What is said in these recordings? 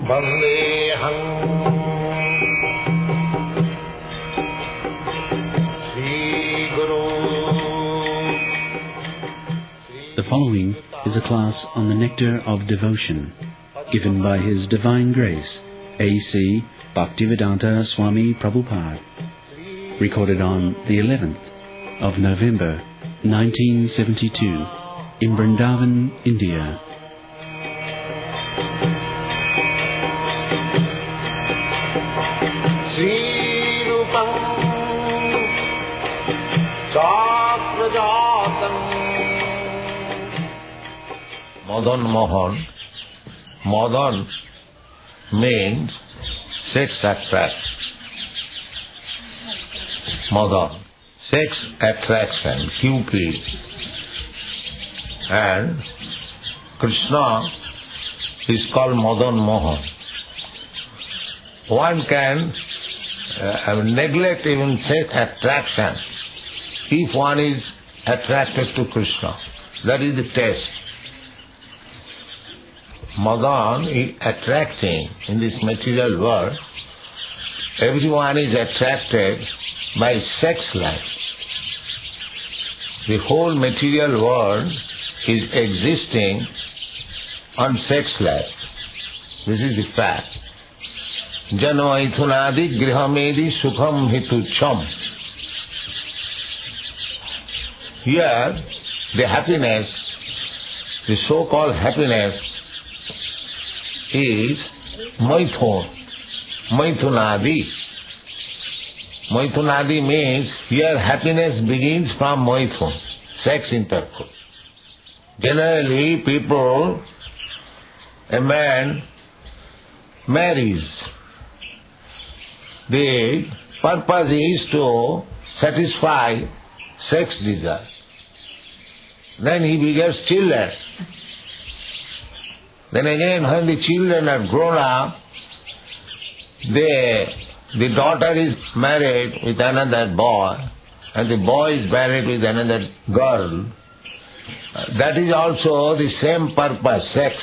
Vandeham Sri Guru. The following is a class on the Nectar of Devotion, given by His Divine Grace, A.C. Bhaktivedanta Swami Prabhupad, recorded on the 11th of November 1972 in Vrindavan, India. Sri Rupam Chakrajatam Madan Mohan. Madan means sex attraction. Madan, sex attraction, Cupid. And Krishna is called Madan Mohan. One can neglect even sex attraction if one is attracted to Krishna. That is the test. Madan is attracting in this material world. Everyone is attracted by sex life. The whole material world is existing on sex life. This is the fact. Janamaithunadi grihamedi sukham hitucham. Here, the happiness, the so-called happiness, is maithun, maithunadi. Maithunadi means here happiness begins from maithun, sex intercourse. Generally, a man marries. The purpose is to satisfy sex desire. Then he begets children. Then again, when the children are grown up, the daughter is married with another boy, and the boy is married with another girl. That is also the same purpose, sex.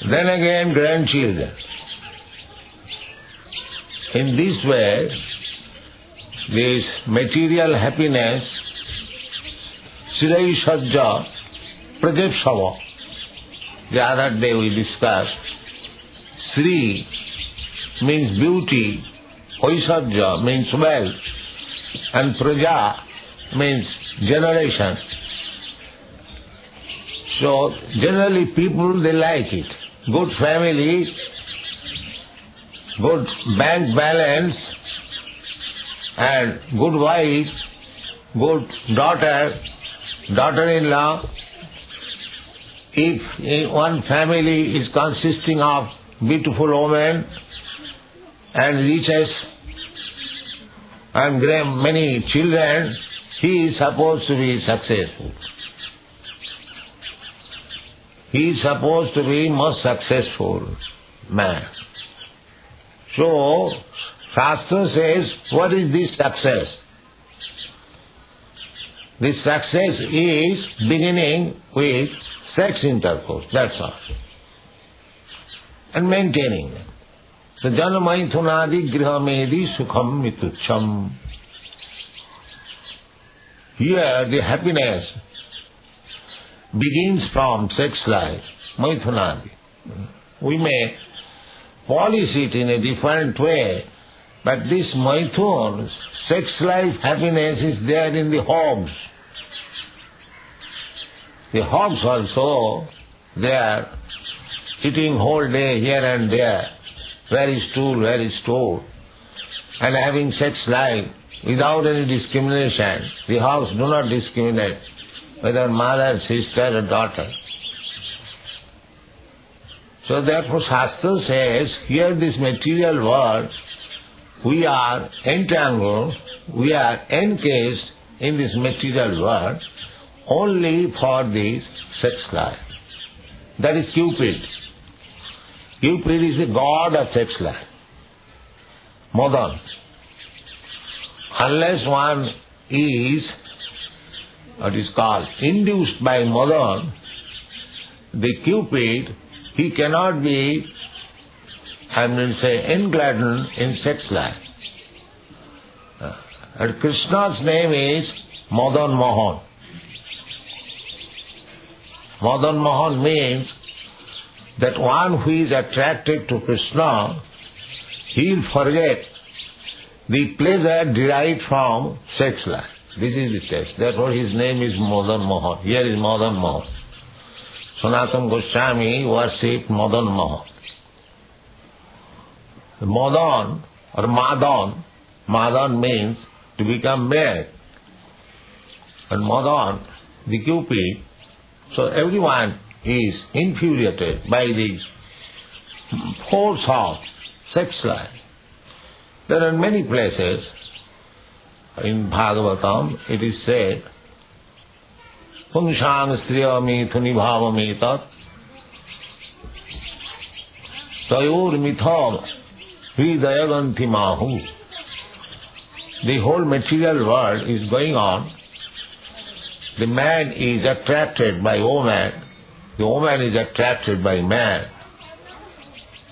Then again, grandchildren. In this way, this material happiness, Sirai Sajja Prajapsava. The other day we discussed, Sri means beauty, Aisarja means wealth, and Praja means generation. So generally people, they like it. Good family, good bank balance, and good wife, good daughter, daughter-in-law. If one family is consisting of beautiful women and riches and many children, he is supposed to be successful. He is supposed to be most successful man. So, Shastra says, what is this success? This success is beginning with sex intercourse, that's all. And maintaining them. So, Janamaithunadi grihamedi sukham mitucham. Here the happiness begins from sex life, maithunadi. We may polish it in a different way, but this maithun, sex life happiness is there in the hogs. The hogs also, they are eating whole day here and there, where is stool, and having sex life without any discrimination. The hogs do not discriminate whether mother, sister or daughter. So therefore Shastra says, here this material world, we are entangled, we are encased in this material world only for this sex life. That is Cupid. Cupid is the god of sex life. Madan. Unless one is, what is called, induced by Madan, the Cupid he cannot be, engladdened in sex life. And Krishna's name is Madan Mohan. Madan Mohan means that one who is attracted to Krishna, he will forget the pleasure derived from sex life. This is the test. Therefore his name is Madan Mohan. Here is Madan Mohan. Sanatana Goswami worshipped Madan Mohan. Madan or Madan, Madan means to become married. And Madan, the Cupid, so everyone is infuriated by the force of sex life. There are many places in Bhagavatam it is said, Punsang striyami thuni bhavami tat tayor mitham hridayaganti mahu. The whole material world is going on. The man is attracted by woman, the woman is attracted by man,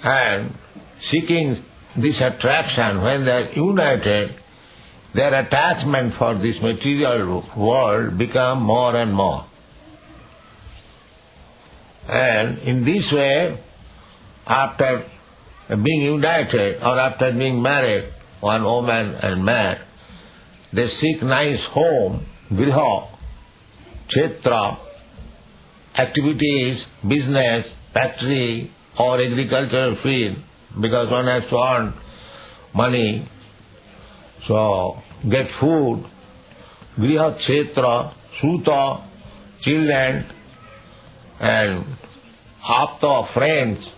and seeking this attraction, when they are united, their attachment for this material world become more and more. And in this way, after being united or after being married, one woman and man, they seek nice home, griha, kshetra, activities, business, factory or agricultural field, because one has to earn money, so get food, griha, kshetra, suta, children, and apta, friends,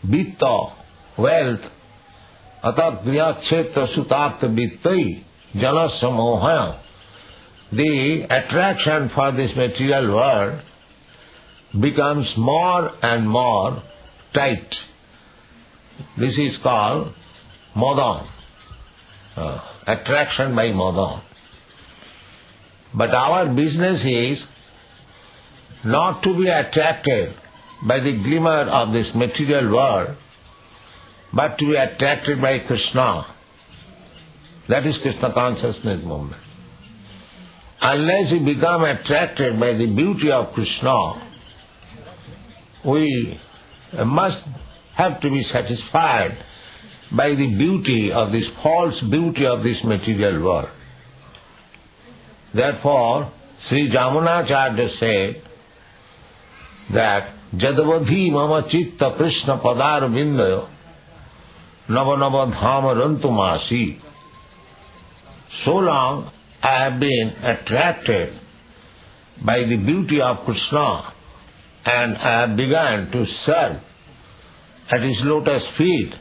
vitta, wealth, atat griha, kshetra, sutapta, vittai, janasya moha. The attraction for this material world becomes more and more tight. This is called Madan, attraction by Madan. But our business is not to be attracted by the glimmer of this material world, but to be attracted by Krishna. That is Krishna consciousness movement. Unless we become attracted by the beauty of Krishna, we must have to be satisfied by the beauty of this false beauty of this material world. Therefore, Sri Jamunacharya said that Jadavadhi mama chitta Krishna padar bindayo nava nava dhama rantumasi. So long I have been attracted by the beauty of Krishna, and I have begun to serve at his lotus feet,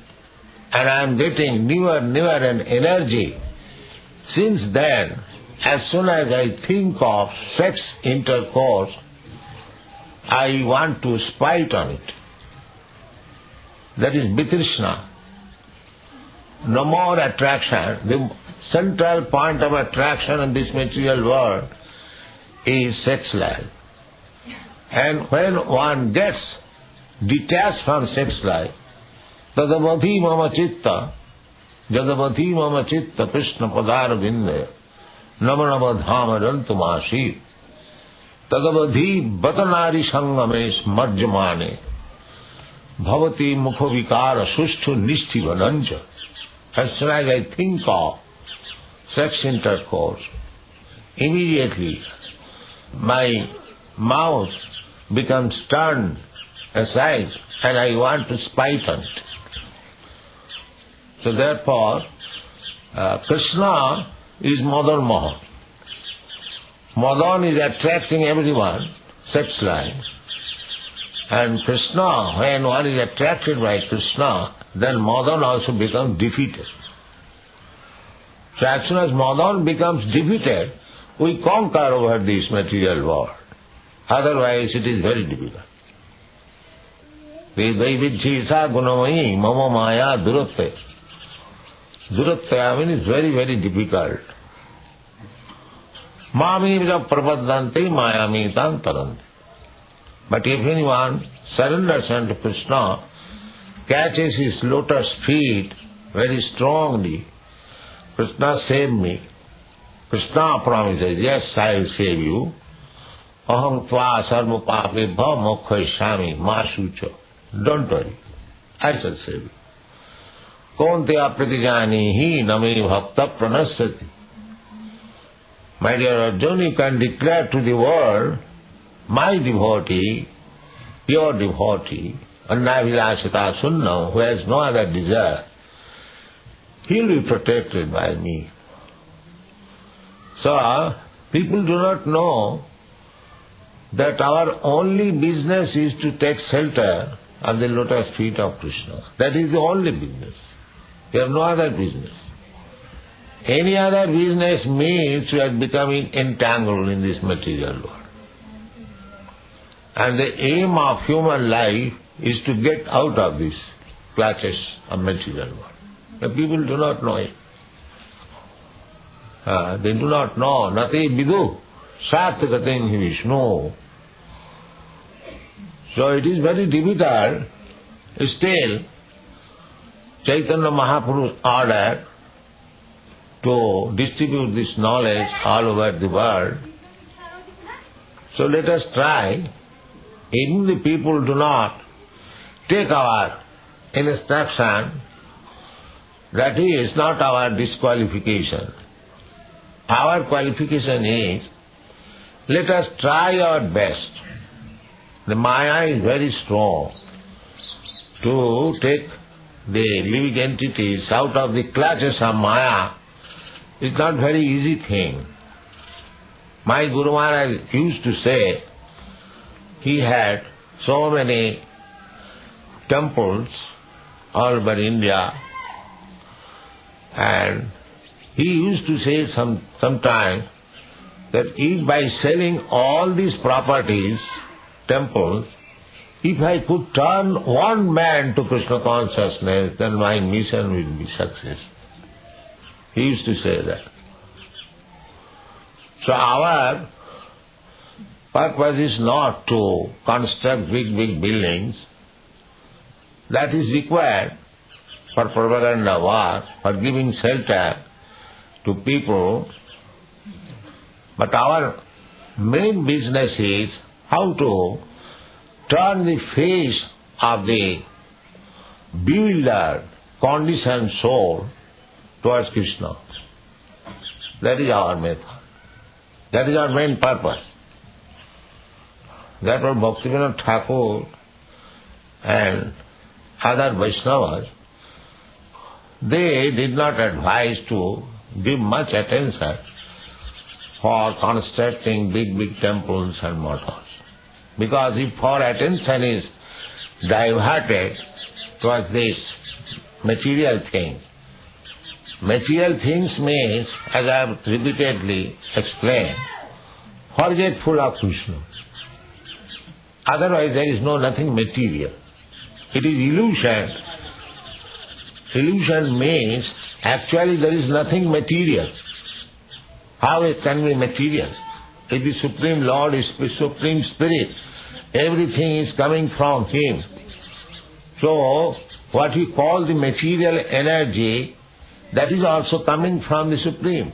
and I am getting newer and energy. Since then, as soon as I think of sex intercourse, I want to spite on it. That is Vitrishna. No more attraction. The central point of attraction in this material world is sex life. And when one gets detached from sex life, tadavadhi mama chitta, jadavadhi mama chitta Krishna padar vindaya, namanava dhama rantumasi, tadavadhi batanari sangamesh marjamane, bhavati mukha vikara sushtu nishti vananja. As soon as I think of sex intercourse, immediately my mouth becomes turned aside and I want to spite on it. So therefore, Krishna is Madan Mohan. Madan is attracting everyone, sex life. And Krishna, when one is attracted by Krishna, then Madan also becomes defeated. So as soon as Madan becomes defeated, we conquer over this material world. Otherwise it is very difficult. Vedaividjisa gunamayi mama maya duratte. Duratte means very difficult. Mami prapadanti mayami taranti. But if anyone surrenders unto Krishna, catches his lotus feet very strongly, Krishna save me. Krishna promises, yes, I will save you. Aham tva sarva pape bha mokkhaisami ma shucha. Don't worry, I shall save you. Kaunteya pratijanihi nami bhakta pranasyati. My dear Arjuna, you can declare to the world, my devotee, pure devotee, Annavilasita Sunna, who has no other desire, he will be protected by me. So, people do not know that our only business is to take shelter of the lotus feet of Krishna. That is the only business. We have no other business. Any other business means we are becoming entangled in this material world. And the aim of human life is to get out of this clutches of material world. The people do not know it. They do not know. Nati vidu satgatim hi Vishnu. So it is very difficult. Still, Chaitanya Mahaprabhu ordered to distribute this knowledge all over the world. So let us try. Even the people do not take our instruction, that is not our disqualification. Our qualification is, let us try our best. The Maya is very strong to take the living entities out of the clutches of Maya. It's not very easy thing. My Guru Maharaj used to say, he had so many temples all over India, and he used to say sometimes that if by selling all these properties, temples, if I could turn one man to Krishna consciousness, then my mission will be success. He used to say that. So our purpose is not to construct big buildings. That is required for propaganda war, for giving shelter to people. But our main business is how to turn the face of the bewildered, conditioned soul towards Krishna. That is our method. That is our main purpose. Therefore Bhaktivinoda Thakur and other Vaishnavas, they did not advise to give much attention for constructing big temples and mortals. Because if our attention is diverted towards this material things means, as I have repeatedly explained, forgetful of Krishna. Otherwise there is nothing material. It is illusion. Illusion means actually there is nothing material. How it can be material? If the Supreme Lord is the Supreme Spirit, everything is coming from Him. So what we call the material energy, that is also coming from the Supreme.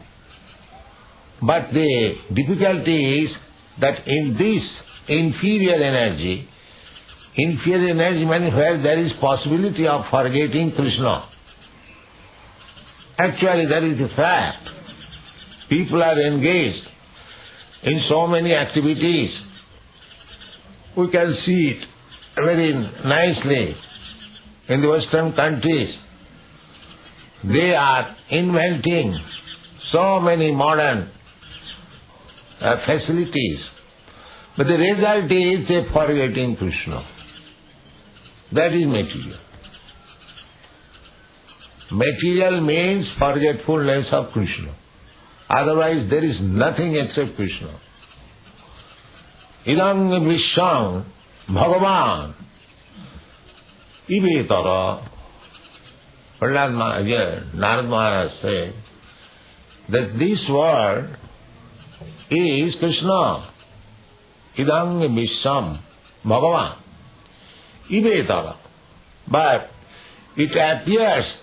But the difficulty is that in this inferior energy means where there is possibility of forgetting Krishna. Actually that is the fact. People are engaged in so many activities. We can see it very nicely in the Western countries. They are inventing so many modern facilities. But the result is they are forgetting Krishna. That is material. Material means forgetfulness of Krishna. Otherwise there is nothing except Krishna. Idang vishwam bhagavan ivetara. Narad Maharaj said that this world is Krishna. Idang vishwam. Bhagavan. Ivetara. But it appears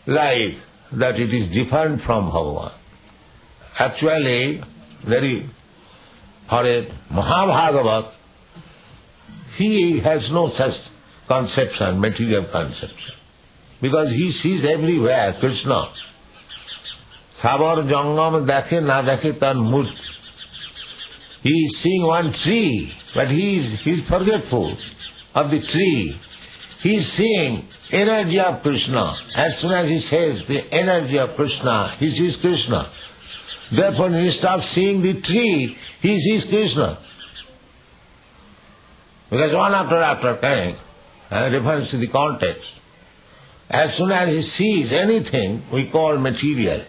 like that it is different from Bhagavan. Actually, for a Mahabhagavat, he has no such conception, material conception. Because he sees everywhere Krishna. Sabar Jangam Dakhe na dakhe tan murti. He is seeing one tree, but he is forgetful of the tree. He is seeing energy of Krishna. As soon as he says the energy of Krishna, he sees Krishna. Therefore, instead of seeing the tree, he sees Krishna. Because one after coming, refers to the context. As soon as he sees anything we call material,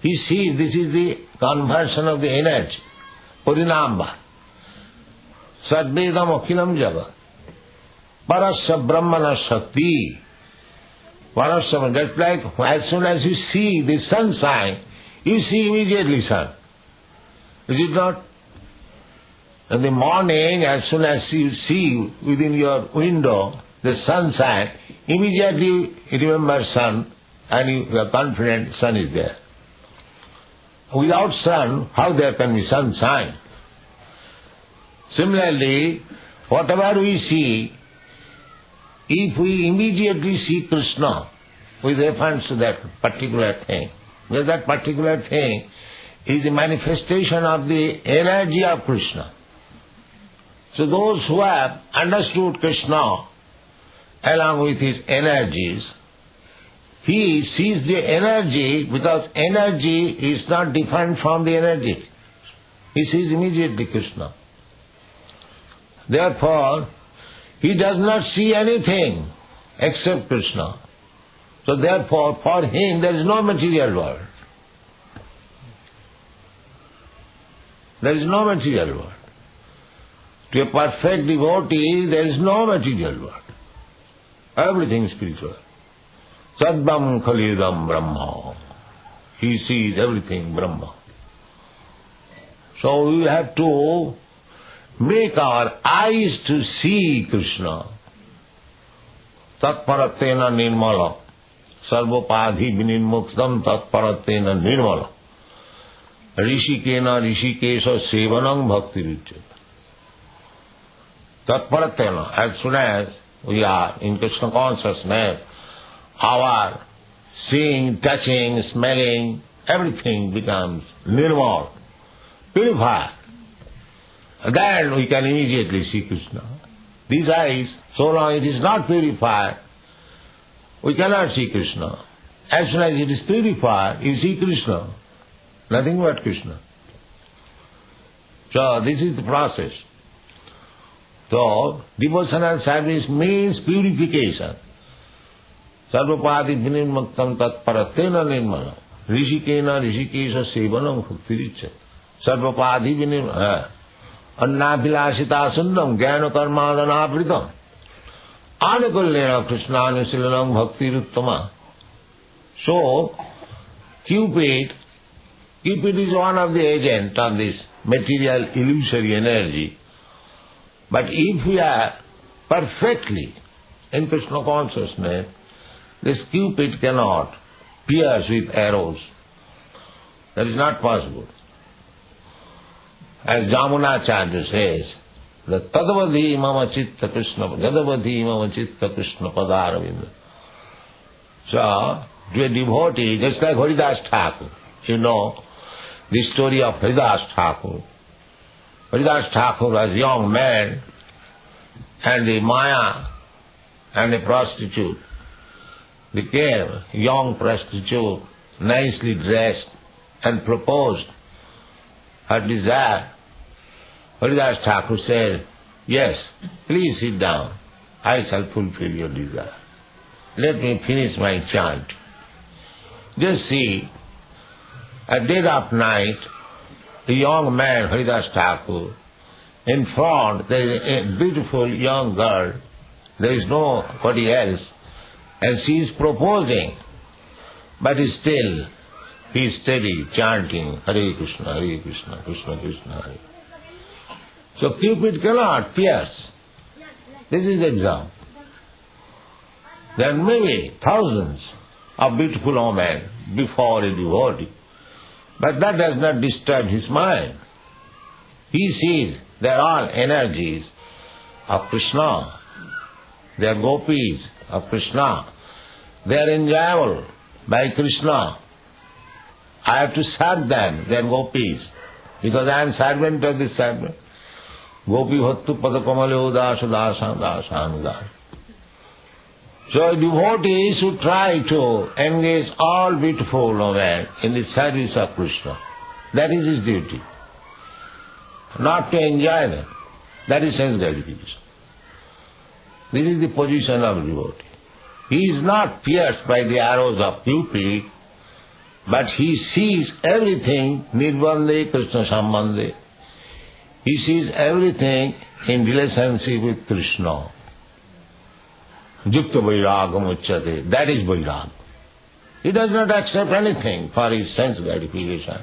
he sees this is the conversion of the energy, Purinamba. Sadvedam Akhilam Jagat. Parasya Brahmana Shakti. Parasya, just like as soon as you see the sunshine, you see immediately sun. Is it not? In the morning, as soon as you see within your window the sunshine, immediately you remember sun and you are confident sun is there. Without sun, how there can be sunshine? Similarly, whatever we see, if we immediately see Krishna with reference to that particular thing, because that particular thing is the manifestation of the energy of Krishna. So those who have understood Krishna along with his energies, he sees the energy because energy is not different from the energy. He sees immediately Krishna. Therefore, he does not see anything except Krishna. So therefore, for him there is no material world. There is no material world. To a perfect devotee, there is no material world. Everything is spiritual. Sadvam Khalidam Brahma. He sees everything Brahma. So we have to make our eyes to see Krishna. Tatparatena nirmala. Sarvopadhi vinirmuktam tatparatena nirmala. Rishikena rishikesha sevanam bhakti richet. Tatparatena, as soon as we are in Krishna consciousness, our seeing, touching, smelling, everything becomes nirmal, purified. Then we can immediately see Krishna. These eyes, so long it is not purified, we cannot see Krishna. As soon as it is purified, you see Krishna. Nothing but Krishna. So this is the process. So devotional service means purification. Sarvapadi vinirmaktam tatparatena nirmala. Rishikena rishikesha sevanam bhaktiricha. Sarvapadi vinirmala. Annapilasita sundam jnana karmadana apritam. Anakullena krishnanasilanam bhaktiruttama. So, Cupid is one of the agents of this material illusory energy. But if we are perfectly in Krishna consciousness, this Cupid cannot pierce with arrows. That is not possible. As Jamunacharya says, that Tadavadhi mama chitta Krishna, Jadavadhi mama chitta Krishna padaravinda. So, to a devotee, just like Haridas Thakur, you know the story of Haridas Thakur. Haridas Thakur was a young man, and the Maya and a prostitute became a young prostitute, nicely dressed, and proposed her desire. Haridas Thakur said, "Yes, please sit down. I shall fulfill your desire. Let me finish my chant." Just see, at dead of night, a young man, Haridas Thakur, in front there is a beautiful young girl, there is nobody else, and she is proposing, but still he is steady chanting Hare Krishna, Krishna Krishna, Hare. So Cupid cannot pierce. This is the example. There may be thousands of beautiful women before a devotee, but that does not disturb his mind. He sees they are all energies of Krishna. They are gopis of Krishna. They are enjoyable by Krishna. I have to serve them, they are gopis, because I am servant of this servant. Gopi bhattu padakamale udasa dasa dasa. So a devotee should try to engage all beautiful women in the service of Krishna. That is his duty. Not to enjoy them. That is sense gratification. This is the position of a devotee. He is not pierced by the arrows of Cupid, but he sees everything nirbandhe Krishna sambandhe. He sees everything in relationship with Krishna. Yukta vairagam uchyate. That is vairag. He does not accept anything for his sense gratification,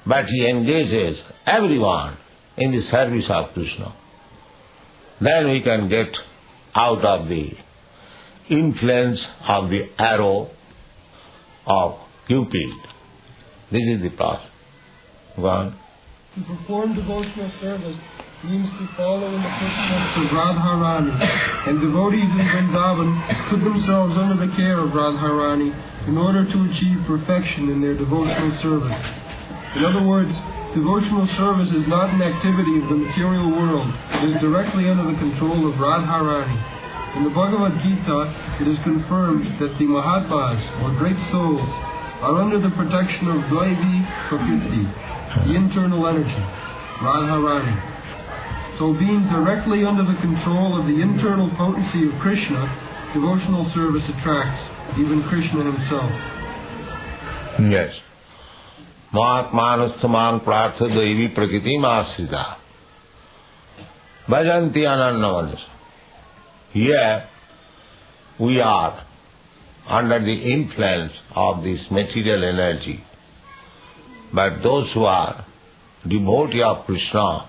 but he engages everyone in the service of Krishna. Then we can get out of the influence of the arrow of Cupid. This is the process. Go on. To perform devotional service means to follow in the footsteps of Radharani, and devotees in Vrindavan put themselves under the care of Radharani in order to achieve perfection in their devotional service. In other words, devotional service is not an activity of the material world, it is directly under the control of Radharani. In the Bhagavad Gita, it is confirmed that the Mahatmas, or great souls, are under the protection of Dvaivi Prakriti, the internal energy, Radharani. So being directly under the control of the internal potency of Krishna, devotional service attracts even Krishna himself. Yes. Mahatmanastamang prartha daivi prakriti masrita. Bhajanti anannavanas. Here we are under the influence of this material energy. But those who are devotee of Krishna,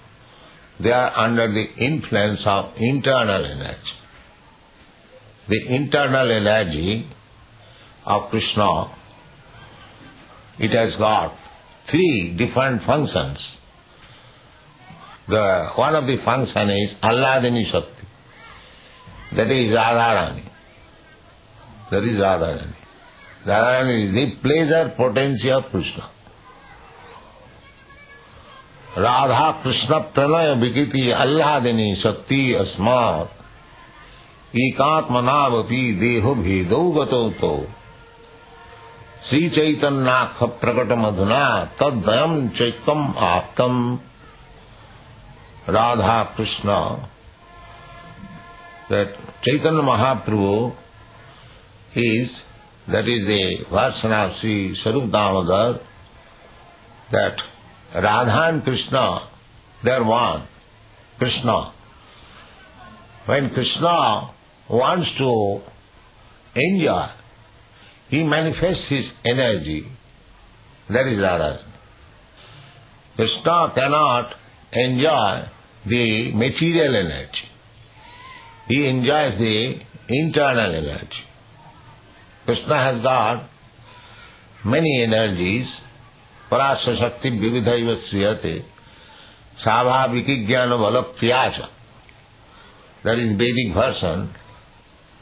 they are under the influence of internal energy. The internal energy of Krishna, it has got three different functions. One of the function is Alladini Shakti. That is Radharani. That is Radharani. Radharani is the pleasure potency of Krishna. Radha Krishna Pranaya Vikiti Alladini Shakti Asmat Ekatmanavapi Deho Bhedo Gatoto Sri Chaitanyakha Prakatamadhuna Tadvayam Chaitam Aptam. Radha Krishna, that Chaitanya Mahaprabhu that is the version of Sri Sarup Damodar, that Radha and Krishna, they are one. Krishna. When Krishna wants to enjoy, he manifests his energy. That is Radha. Krishna cannot enjoy the material energy. He enjoys the internal energy. Krishna has got many energies. Parasya Shakti Vividhaiva Sriyate Savhaviki Jnana Valakyacha. That is Vedic version,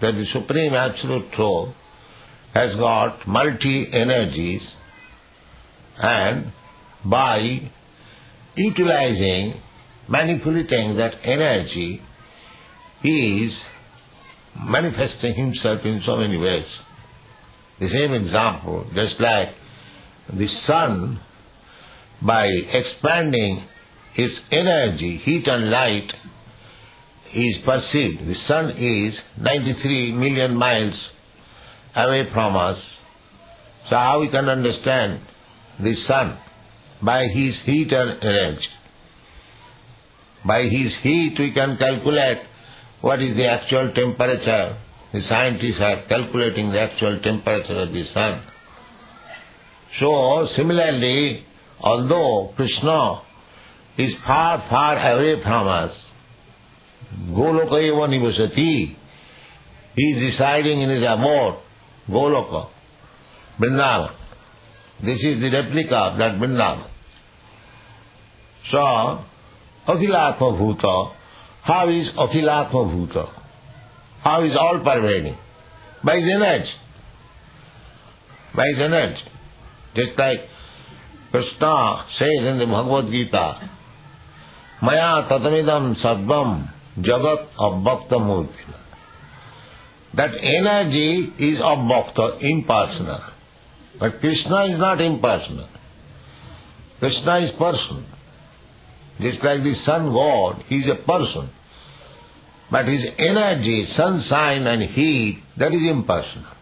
that the Supreme Absolute Truth has got multi-energies, and by utilizing, manipulating that energy, he is manifesting himself in so many ways. The same example, just like the sun, by expanding its energy, heat and light, is perceived. The sun is 93 million miles away from us. So how we can understand the sun? By his heat and energy. By his heat we can calculate what is the actual temperature. The scientists are calculating the actual temperature of the sun. So similarly, although Krishna is far, far away from us. Goloka eva nivasati. He is residing in his abode, Goloka, Vrindavan. This is the replica of that Vrindavan. So, Akhilatma Bhuta, how is Akhilatma Bhuta? How is all pervading? By his energy. By his energy. Just like Krishna says in the Bhagavad Gita, Maya tatamidam sadvam jagat abbakta murtina. That energy is abbakta, impersonal. But Krishna is not impersonal. Krishna is person. Just like the sun god, he is a person. But his energy, sunshine and heat, that is impersonal.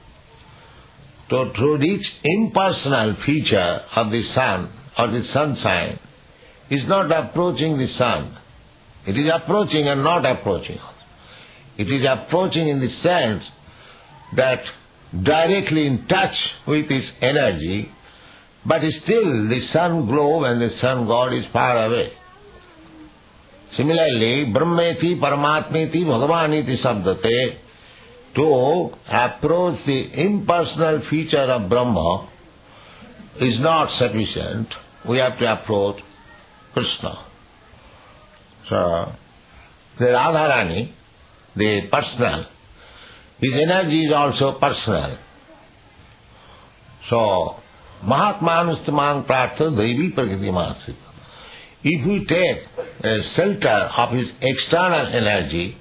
So through each impersonal feature of the sun or the sunshine is not approaching the sun. It is approaching and not approaching. It is approaching in the sense that directly in touch with its energy, but still the sun globe and the sun god is far away. Similarly, Brahmeti, Paramatmeti, Bhagavaniti Sabdate, to approach the impersonal feature of Brahma is not sufficient. We have to approach Krishna. So, the Radharani, the personal, his energy is also personal. So, Mahatmanustamang Prartha Devi Prakriti Mahasita. If we take a shelter of his external energy,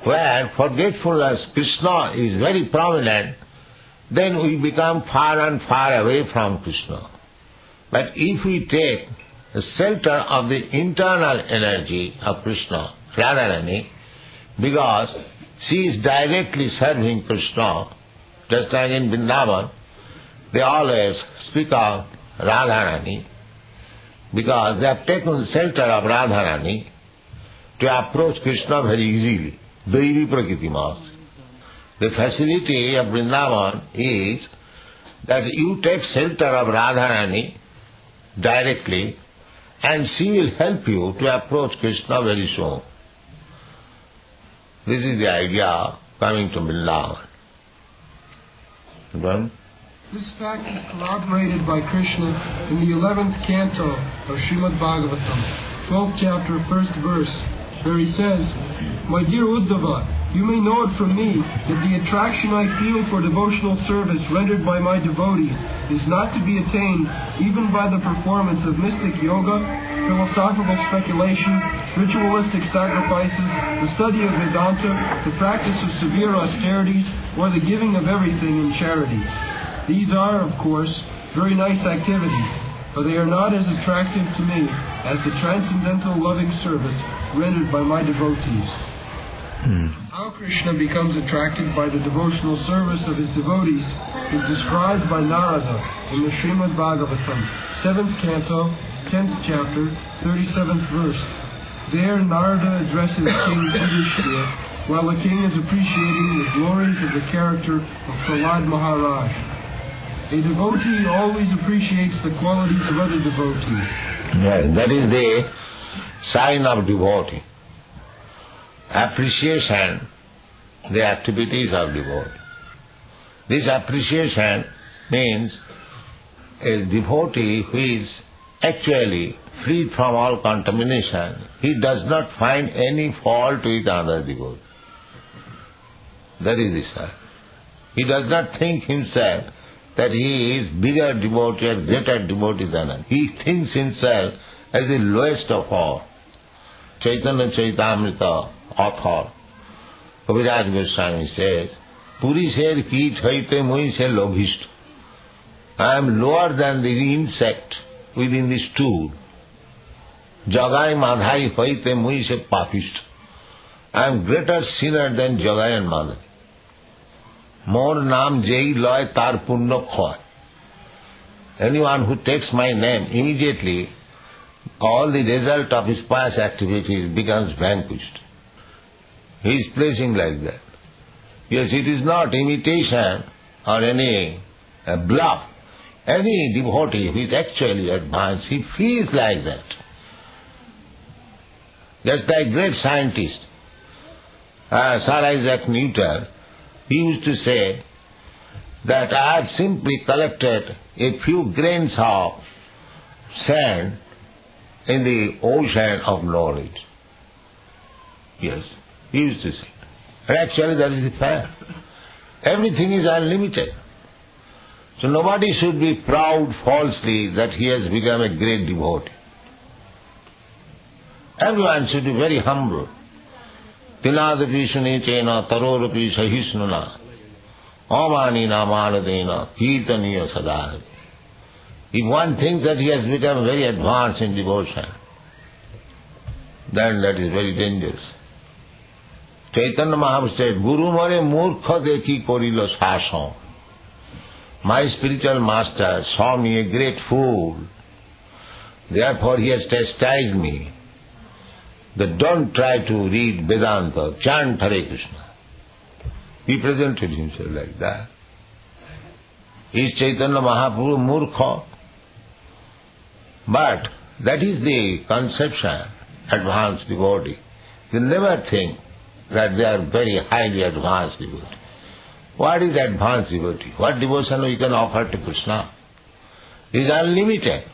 where forgetfulness, Krishna is very prominent, then we become far and far away from Krishna. But if we take the shelter of the internal energy of Krishna, Radharani, because she is directly serving Krishna, just like in Vrindavan, they always speak of Radharani, because they have taken the shelter of Radharani to approach Krishna very easily. Devi Prakriti Mahasita. The facility of Vrindavan is that you take shelter of Radharani directly and she will help you to approach Krishna very soon. This is the idea coming to Vrindavan. Then, this fact is corroborated by Krishna in the 11th canto of Srimad Bhagavatam, 12th chapter, 1st verse, where he says, My dear Uddhava, you may know it from me that the attraction I feel for devotional service rendered by my devotees is not to be attained even by the performance of mystic yoga, philosophical speculation, ritualistic sacrifices, the study of Vedanta, the practice of severe austerities, or the giving of everything in charity. These are, of course, very nice activities, but they are not as attractive to me as the transcendental loving service rendered by my devotees. How Krishna becomes attracted by the devotional service of his devotees is described by Narada in the Srimad Bhagavatam, 7th canto, 10th chapter, 37th verse. There Narada addresses King Yudhishthira while the king is appreciating the glories of the character of Prahlad Maharaj. A devotee always appreciates the qualities of other devotees. Yes, that is the sign of devotee. Appreciation, the activities of devotee. This appreciation means a devotee who is actually free from all contamination. He does not find any fault with another devotee. That is the sign. He does not think himself that he is bigger devotee or greater devotee than us. He thinks himself as the lowest of all. Chaitanya Chaitamrita author, Kaviraj Goswami says, Puri sher ki chaite mui se lobhist. I am lower than the insect within the stool. Jagai madhai hoite mui se papist. I am greater sinner than Jagai and Madhai. More naam jai loy tar punno khoy. Anyone who takes my name, immediately all the result of his past activities becomes vanquished. He is placing like that. Yes, it is not imitation or any bluff. Any devotee who is actually advanced, he feels like that. Just like great scientist, Sir Isaac Newton, he used to say that I have simply collected a few grains of sand in the ocean of knowledge. Yes, he used to say. And actually that is the fact. Everything is unlimited. So nobody should be proud falsely that he has become a great devotee. Everyone should be very humble. Tinadapi sunechena tarorapi sahisnuna amanina manadena kirtaniya sadhana. If one thinks that he has become very advanced in devotion, then that is very dangerous. Chaitanya Mahaprabhu said, Guru mare murkha dekhi korilo sasam. My spiritual master saw me a great fool. Therefore he has chastised me. That don't try to read Vedanta, chant Hare Krishna. He presented himself like that. Is Chaitanya Mahaprabhu murkha? But that is the conception, advanced devotee. They never think that they are very highly advanced devotee. What is advanced devotee? What devotion we can offer to Krishna? He is unlimited.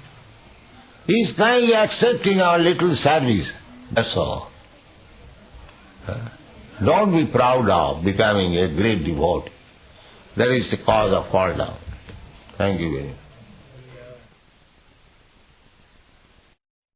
He is kindly accepting our little service. That's all. Don't be proud of becoming a great devotee. That is the cause of fall down. Thank you very much.